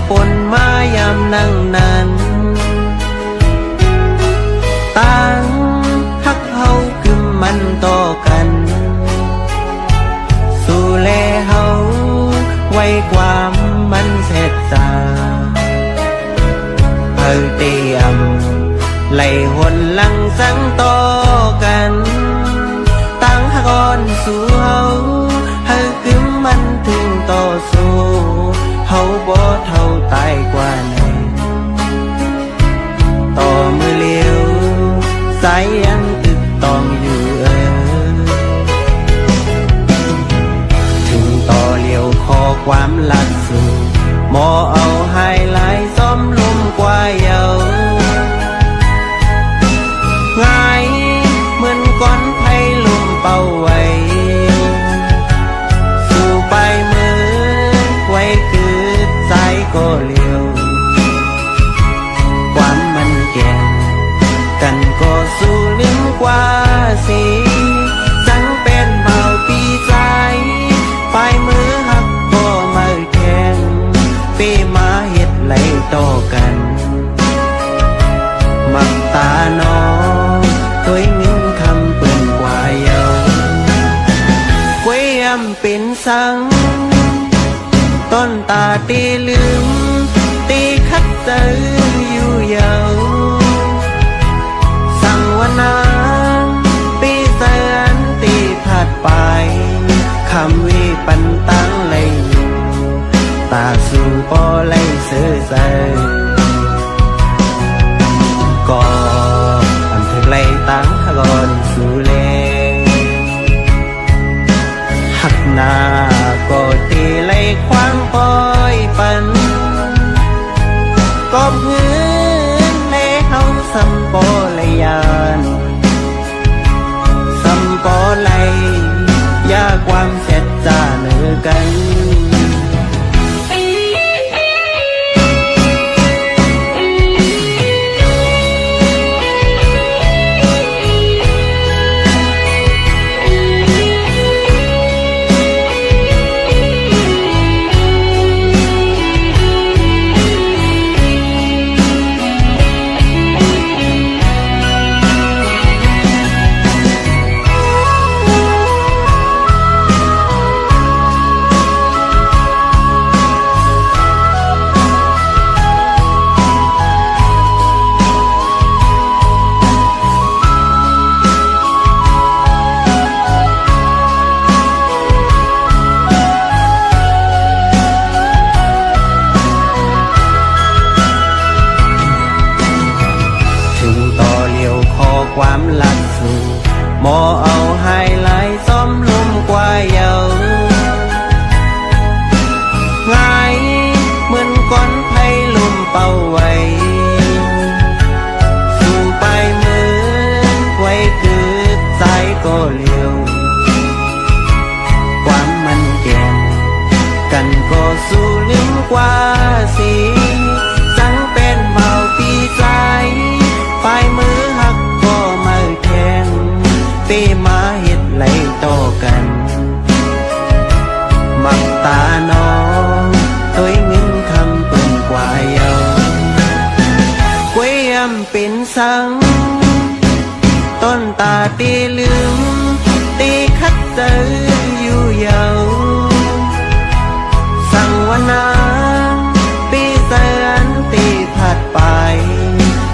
ปนมายามนั่งนั้นต่างฮักเฮาคือมันต่อกันสู่แลเฮาไว้ความมันเสร็จสาเฮาเตรียมไหลหนหลังสังต่อกันตั้งฮักอ่อนสู่เฮาเฮาคือมันถึงต่อสู้เฮาบ่เท่าตายกว่าไหนต่อมือเลี้ยวสายยังตึกต้องอยู่ถึงต่อเลี้ยวขอความลัดสู่หมอเอาให้หลายซ้อมลมกว่าเยาง่ายเหมือนก้อนไผ่ลมเป่าไว้สู่ไปมือไว้คือใจก็เลี้ยวความมันแก่กันก็สู้ลืมกว่าสิสังเป็นเบาปีใจปลายมือหักก็มาแข่งปีมาเฮ็ดไหลต่อกันมักตาน้องตัวเงินคำเปิ่นกว่าเยาก๋วยยำเป็นสังต้นตาตีลืมตีคัดเจออยู่เยาสั่งวันนางปีเสือนตีผัดไปคำวิปันตั้งเลยตาสู่ปอเลยเสือเสือก็อันถึงเลยตั้งก่อนสู่เลหักหน้าก็ตีเลยความปล่อยปันกอบเงินในเฮาสัมปอเลยยานสัมปอเลยยาความเสร็จจาเนื้อกันความลัดสู่หมอเอาให้ไหลซ้อมลมกว่าเยาง่ายเหมือนก้อนไผ่ลมเป่าไว้สู่ไปมือไว้คือใจก็เลี้ยวความมันแก่นกันก็สู้ลืมกว่าสิสังเป็นเบาปีใจปลายมือหักปีมาเฮ็ดไหลต่อกันมักตาน้องตัวเงินคำเปิ่นกว่าเยาก๋วยยำเป็นสังต้นตาตีลืมตีคัดเจออยู่เยาสั่งวันนางปีเสือนตีผัดไป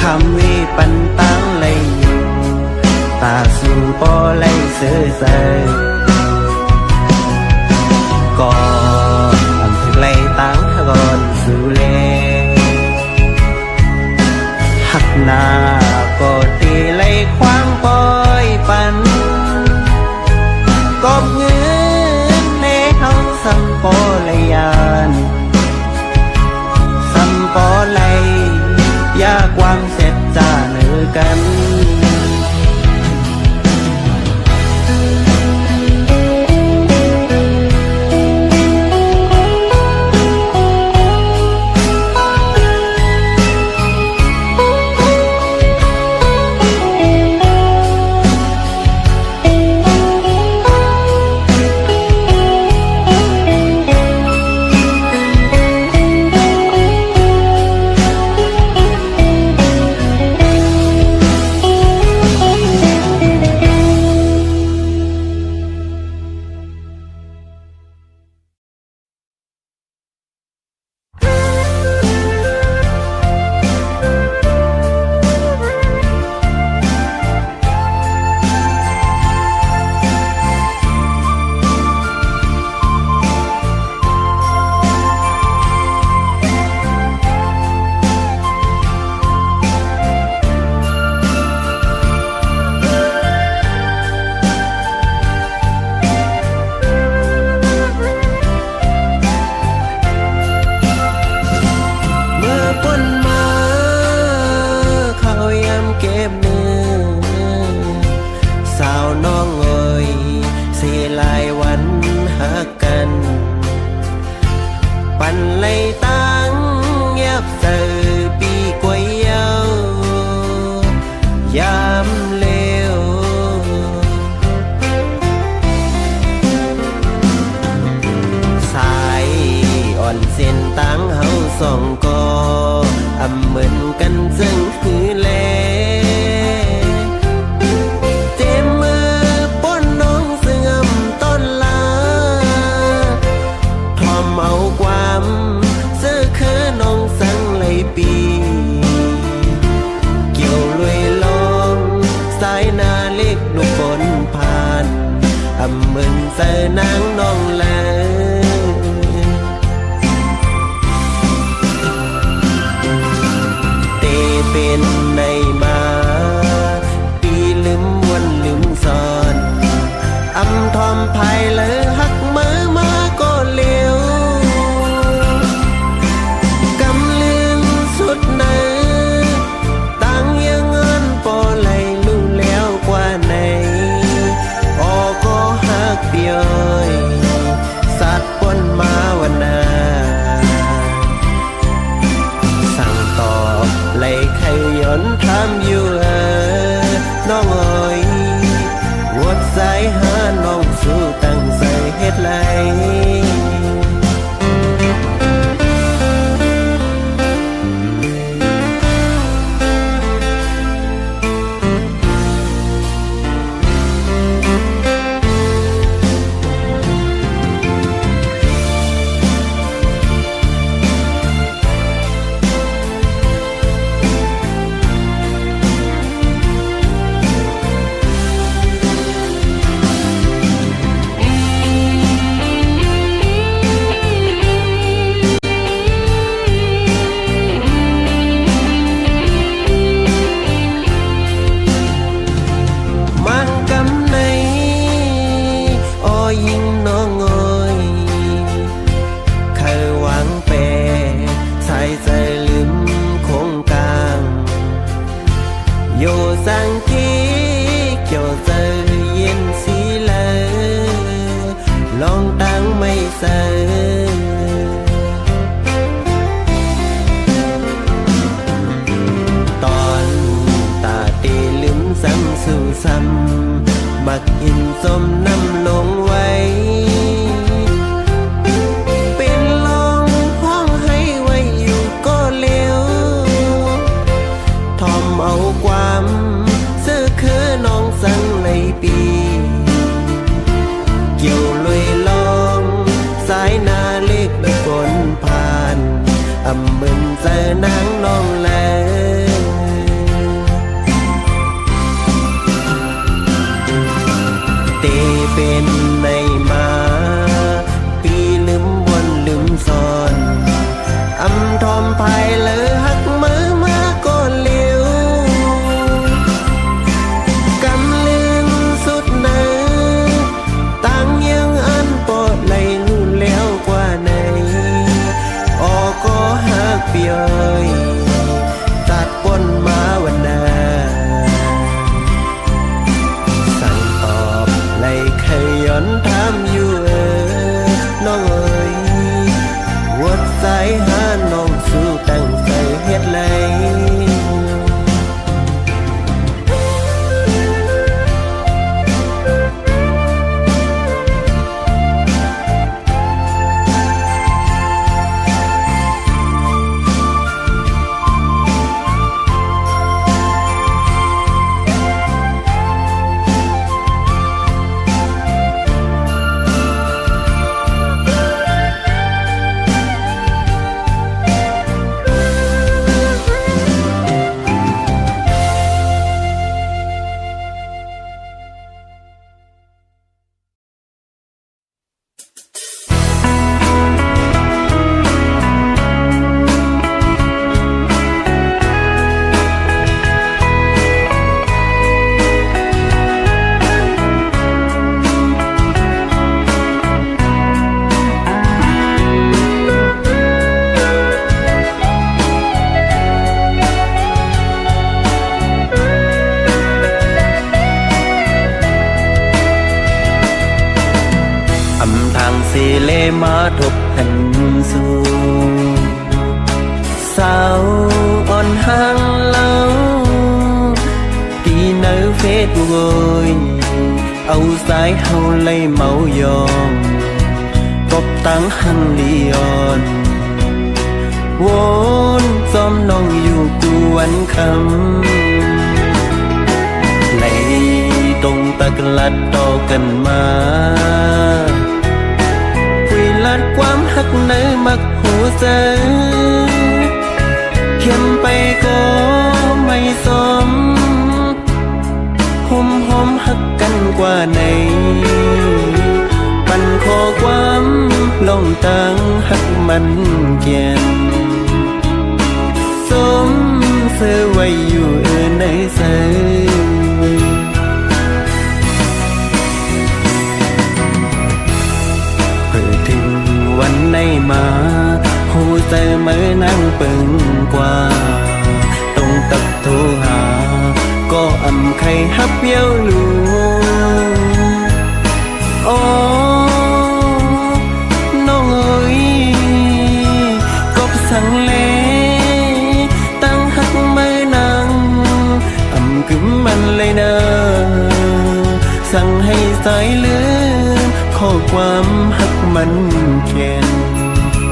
คำวิปันตั้งเลยตาสู่ปอเลยเสือเสือก็อันถึงเลยตั้งก่อนสู่เลหักหน้าก็ตีเลยความปล่อยปันกอบเงินในเฮาสัมปอเลยยานสัมปอเลยยาความเสร็จจาเนื้อกัน หลายวันหากัน ปันเลยตั้งเงียบเสือปีกวยเยายามเลวสายอ่อนเส้นตั้งเฮาสองก็อำเหมือนกันซึ่งคือแลเจ็บมือป้นน้องซึ่งอำต้นลาทอมเอาความเสื้อคือน้องสังเลยปีเกี่ยวลุยลองสายหน้าเล็กลูกคนผ่านอำเหมือนเสือนางน้องแลเป็นในมาปีลืมวันลืมซ่อนอำทอมภายเลยหักมือมาก็เลี้ยวกำลืมสุดเนื้อตั้งยังเงินปอไหลลู่แล้วกว่าไหนออก็หักเปียยสัตว์ปนมาวันนาเลยใครย้อนทำอยู่น้องเอ๋ยวัดสายหาน้องสู้ตั้งใจเฮ็ดไรยิ่งน้องเอ๋ยเคยหวังแปรสายใจลืมคงกลางโยสังกีเกี่ยวเจอเย็นสีเลยลองตั้งไม่เสยตอนตาตีลืมซ้ำสู่ซ้ำมักกินส้มน้ำลงไว้เป็นลองห้องให้ไว้อยู่ก็เลี้ยวทอมเอาความเสื้อคือน้องสังเลยปีเกี่ยวลุยลองสายหน้าเล็กด้วยฝนผ่านอำมึนเจอนางน้องแลเป็นในมาปีลืมวันลืมซ่อนอำทอมภายเลยหักมือมาก็เลี้ยวกำลืมสุดเนื้อตั้งยังอันปอดไหลลู่แล้วกว่าไหนออก็หักเปียยตัดปนมาวันนาเคยย้อนถามอยู่น้องเอ๋ยวัดสายหาน้องสู้ตั้งใจเฮ็ดไร เลมาทบทันสู่สาวอ่อนห่างเล่าตีเนอเฟซโวยเอาสายเฮาเลยเมายองกบตั้งหันลียอนวนซ้อมน้องอยู่กูวันคำในตรงตะกลัดต่อกันมาคุยลัดความหักในมักหูเจอเข้มไปก็ไม่สมห่มหอมหักกันกว่าไหนปันขอความลงตังหักมันเกียนสมเสื้อไว้อยู่ในเสื้อเพื่อถึงวันในมาหูเจอเมื่อนั่งปึงกว่าตรงตักโทรหาก็อำใครฮับเย้าลูโอ้น้องเอ๋ยกบสั่งเลตั้งหักไม่นางอำกึมมันเลยเนอสั่งให้สายเลือนข้อความหักมันเขียน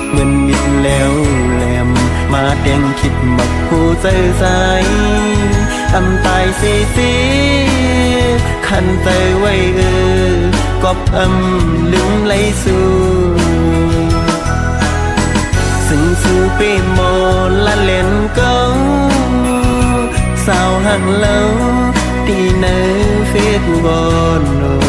เหมือนมิดแล้วแหลมมาแดงคิดมักผู้ใจใสอำตายสีขันใจไว้กอบอำลืมไหลสู่ซึ่งสู่ปีโมละเล่นเก้าสาวหักเล่าตีเนอเฟซบอนหน่อย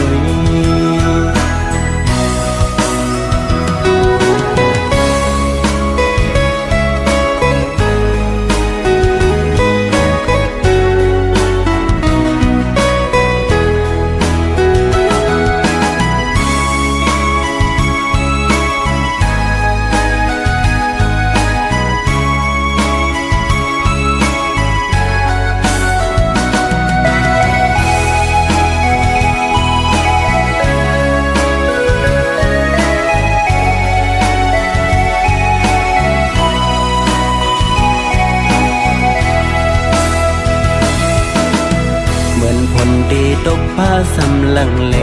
ตกผ้าสำลังเล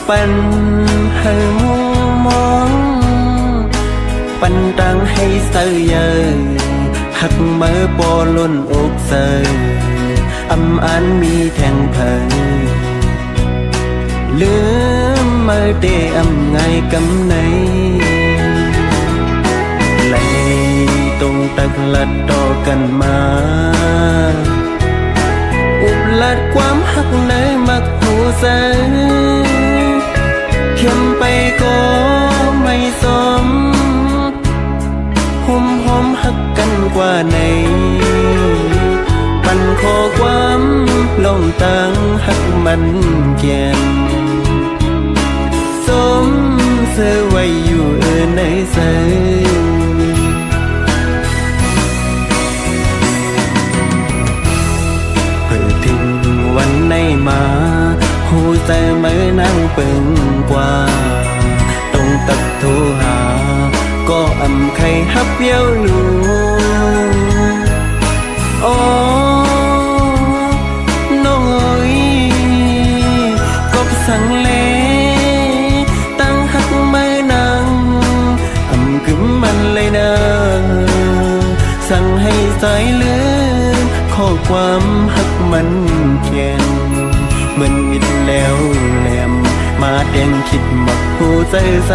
ปันให้มุมมองปันตังให้เสือเยอหักเมื่อปอล้นอกเสืออำอันมีแทงเพลลืมเมื่อเตะอำไงกำในไหลตรงตะกลัดต่อกันมาอุบลัดความหักในมักหูเสือเข้มไปก็ไม่สมห่มหอมหักกันกว่าไหนปันขอความลงตังหักมันเกียนสมเสื้อไว้อยู่ในเสื้อวันในมาหูใจเมื่อนั่งปึงกว่าตรงตักโทรหาก็อำใครฮับเย้าลูโอ้น้องเอ๋ยกบสั่งเลตั้งหักไม่นางอำกึมมันเลยเนอสั่งให้สายเลือนข้อความหักมันเขียนเหมือนมิดแล้วแหลมมาแดงคิดมักผู้ใจใส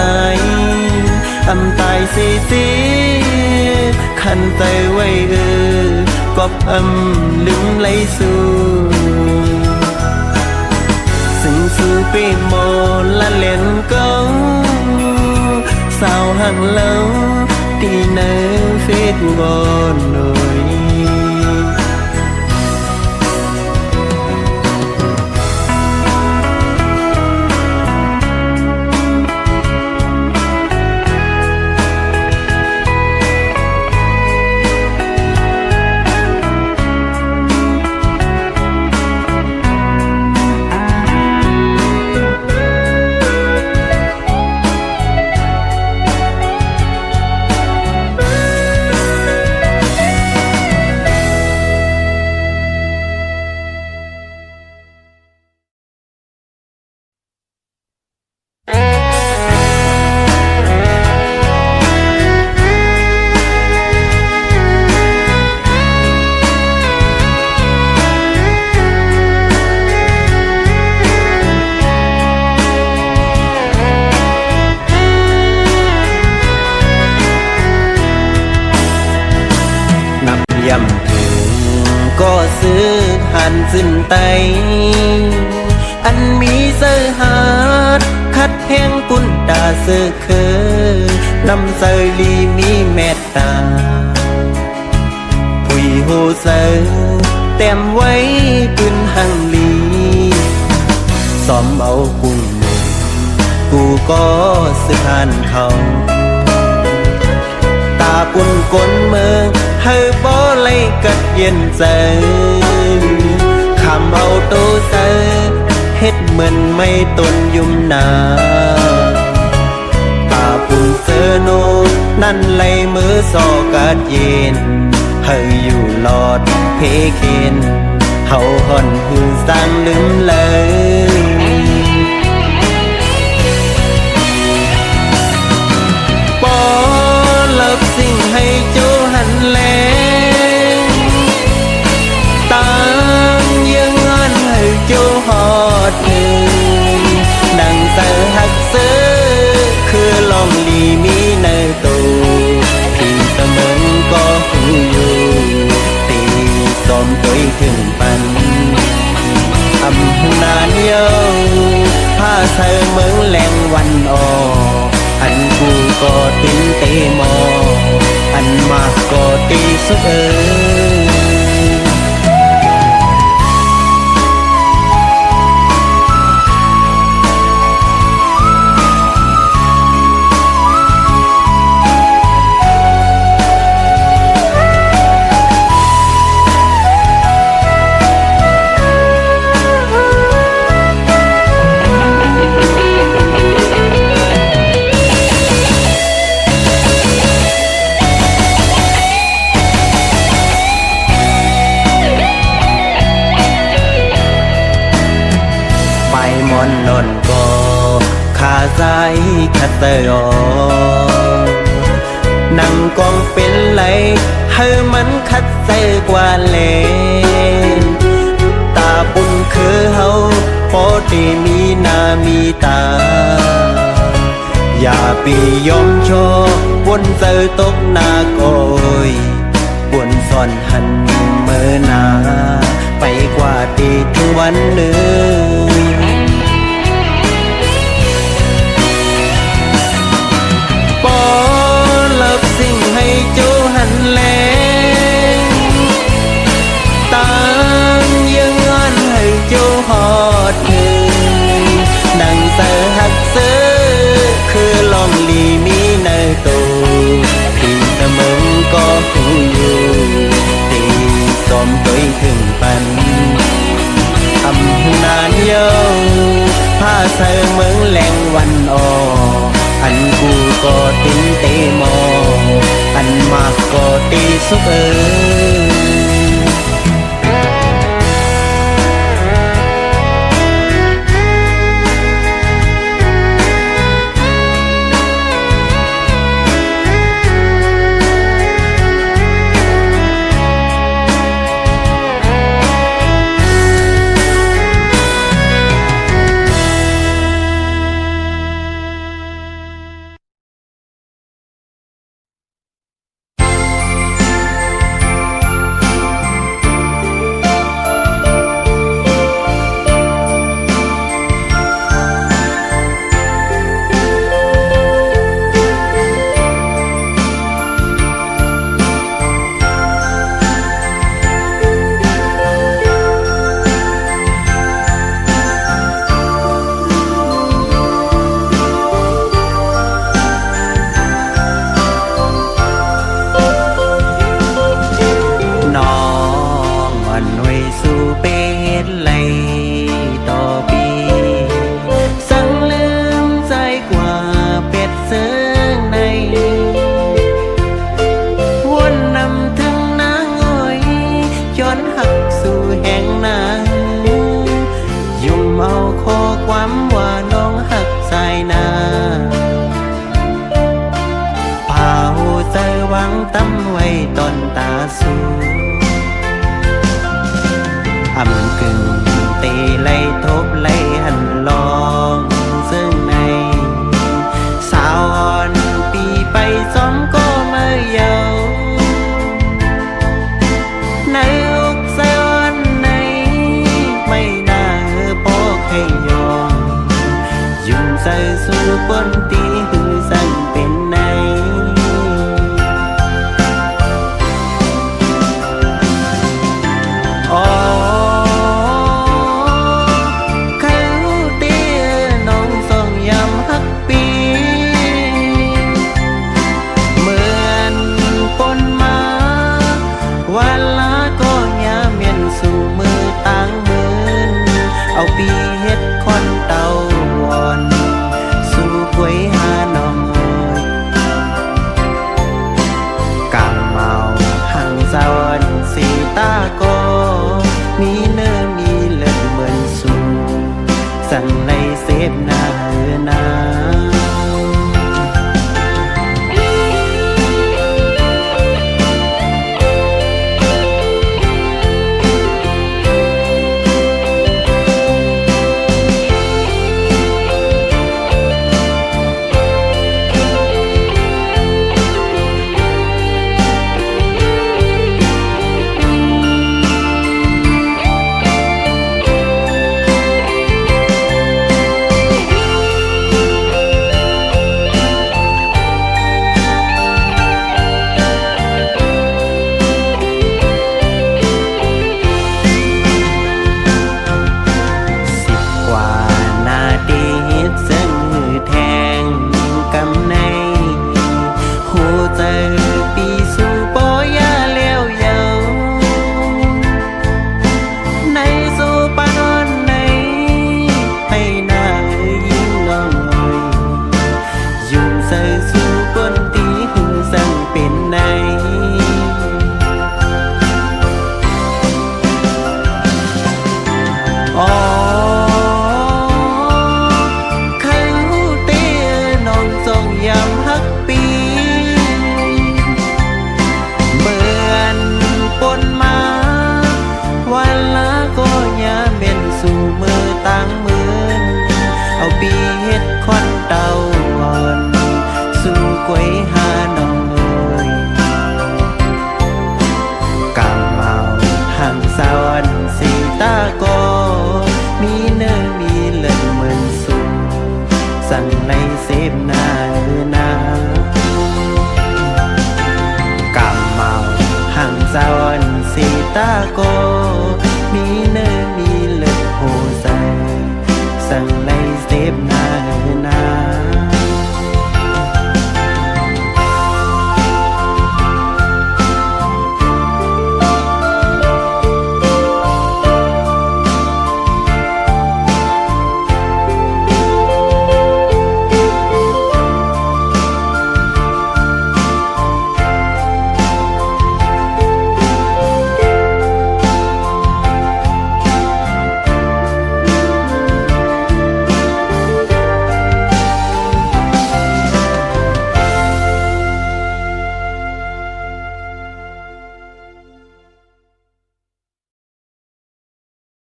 อำตายสีขันใจไว้กอบอำลืมไหลสู่ซึ่งสู่ปีโมละเล่นเก้าสาวหักเล่าตีเนอเฟซบอนหน่อย สิ้นไตอันมีเสื้อหาดคัดแพงกุนดาเสื้อเคือนำเสื้อลีมีเมตตาผุยโหเสื้อเต็มไว้ปืนหังลีซ้อมเอากุ้งมือกูก็สืบผ่านเขาตาปุ่นกลเมืองเฮอบ่เลยกัดเย็นใจคำเอาโตเซอเฮ็ดเหมือนไม่ตนยุ่มนาตาปุ่นเซอโนนั่นไหลมือสอกัดเย็นเฮออยู่หลอดเพเคนเฮาห่อนหือสร้างลืมเลยปอเลิกสิ่งให้โจหันแลตามยังงานให้โจหอดหนึ่งดังเสือหักเสือคือลองลีมีเนอตูที่เสมอก็หูอยู่ตีสมตัวถึงปันอำนาจเยาผ้าเธอเมืองแหลงวันออกอันกูก็ติ้นเตมออันมากก็ตีสุดมอนนนก็ขาใจคัดเตยอนั่งกองเป็นไหลให้มันคัดเตกว่าเลตาปุ่นคือเฮาพอดีมีหน้ามีตาอย่าปียอมโชวนเจอตกหน้าโกยบวนซ่อนหันเมื่อนาไปกว่าดีถึงวันหนึ่งสิ่งให้โจหันแลตามยังงานให้โจหอดถึงดังเสือหักเสือคือลองลีมีเนอตูที่เสมอก็หูอยู่ตีสมตัวถึงปันอำนาจเยาผ้าเธอเมืองแหลงวันออกอันกูก็ติ้นเตมออันมากก็ตีสุก ยุ่งใส่สู่ปนตีหือสั่งเป็นในอ๋อใครรู้เตี้ยน้องส่งยำฮักปีเหมือนปนมาวันละก็ยาเมียนสู่มือต่างมือเอาปีเฮ็ดคอนเต่าวอนสู่กวยหาน้องเอ้ยกำเมาหังสาวรสีตาก็มีเนื้อมีเลือดเหมือนสู่สั่งในเสพหน้าเหือนาเอาปีเฮ็ดควันเต่าอ่อนสู่กวยหาน้องเอ้ยกำเมาหังสาวรสีตาก็มีเนื้อมีเลือดเหมือนสู่สั่งในเสพหน้าหรือนา